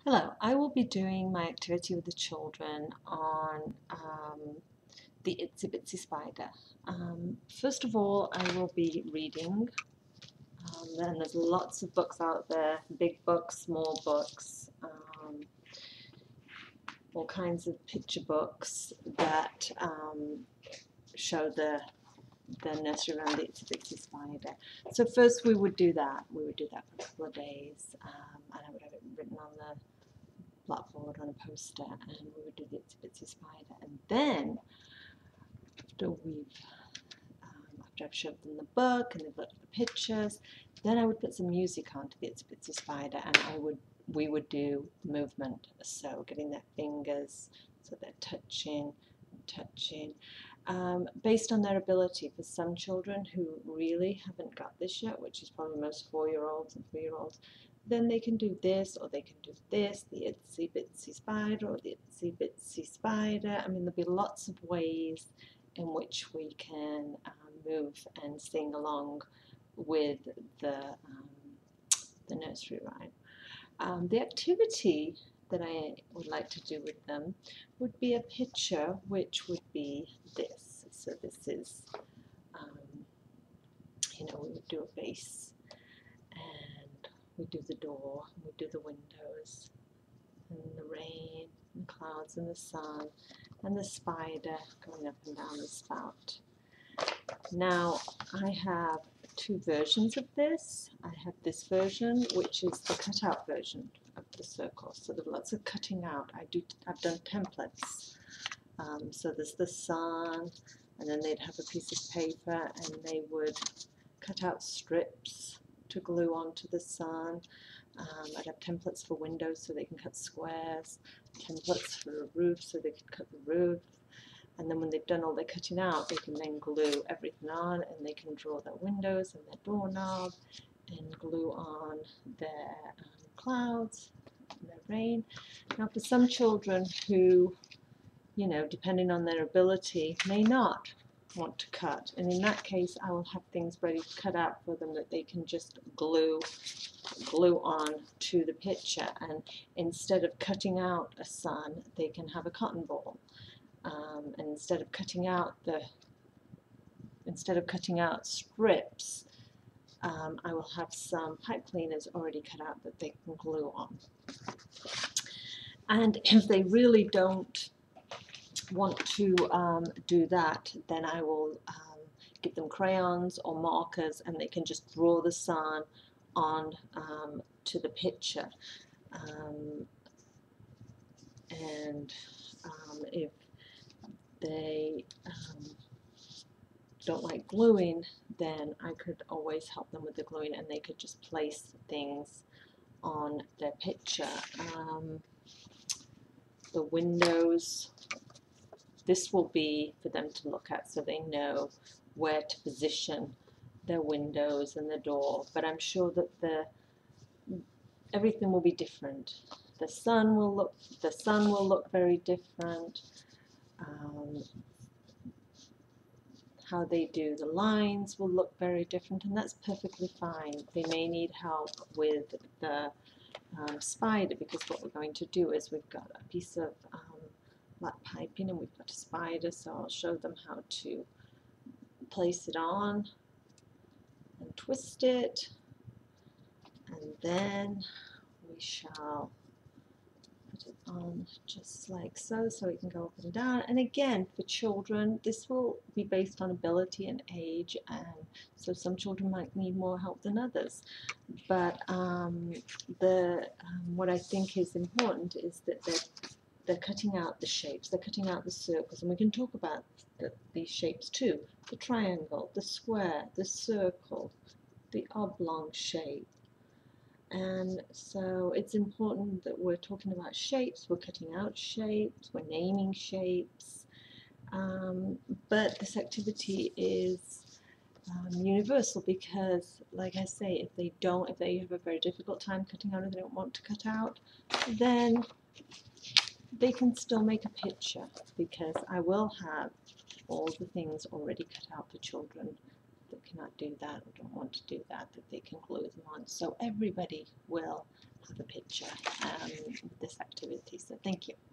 Hello, I will be doing my activity with the children on the Itsy Bitsy Spider. First of all, I will be reading. Then there's lots of books out there, big books, small books, all kinds of picture books that show the nursery around the Itsy Bitsy Spider. So first we would do that. We would do that for a couple of days, and I would have it written on the blackboard on a poster, and we would do the Itsy Bitsy Spider. And then after I've showed them the book and they've looked at the pictures, then I would put some music onto the Itsy Bitsy Spider, and we would do movement, so getting their fingers so they're touching and touching, based on their ability. For some children who really haven't got this yet, which is probably most 4-year-olds and 3-year-olds, then they can do this, or they can do this, the Itsy Bitsy Spider, or the Itsy Bitsy Spider. I mean, there'll be lots of ways in which we can move and sing along with the nursery rhyme. The activity that I would like to do with them would be a picture, which would be this. So this is, we would do a base, and we do the door, we do the windows, and the rain, and clouds, and the sun, and the spider going up and down the spout. Now, I have two versions of this. I have this version, which is the cutout version of the circle. So there's lots of cutting out. I've done templates. So there's the sun, and then they'd have a piece of paper, and they would cut out strips to glue onto the sun. I'd have templates for windows so they can cut squares, templates for a roof so they can cut the roof, and then when they've done all their cutting out, they can then glue everything on, and they can draw their windows and their doorknob, and glue on their clouds and their rain. Now, for some children who, depending on their ability, may not want to cut, and in that case I will have things ready to cut out for them that they can just glue on to the picture, and instead of cutting out a sun, they can have a cotton ball, and instead of cutting out strips, I will have some pipe cleaners already cut out that they can glue on. And if they really don't want to do that, then I will give them crayons or markers, and they can just draw the sun on to the picture. And if they don't like gluing, then I could always help them with the gluing, and they could just place things on their picture. The windows, this will be for them to look at so they know where to position their windows and the door, but I'm sure that everything will be different. The sun will look very different. How they do the lines will look very different, and that's perfectly fine. They may need help with the spider, because what we're going to do is we've got a piece of black piping and we've got a spider, so I'll show them how to place it on and twist it, and then we shall put it on just like so, so it can go up and down. And again, for children, this will be based on ability and age, and so some children might need more help than others. But what I think is important is that they're cutting out the shapes, they're cutting out the circles, and we can talk about these shapes too: the triangle, the square, the circle, the oblong shape. And so it's important that we're talking about shapes, we're cutting out shapes, we're naming shapes, but this activity is universal, because, like I say, if they have a very difficult time cutting out, or they don't want to cut out, then they can still make a picture, because I will have all the things already cut out for children that cannot do that or don't want to do that they can glue them on. So everybody will have a picture Thank you.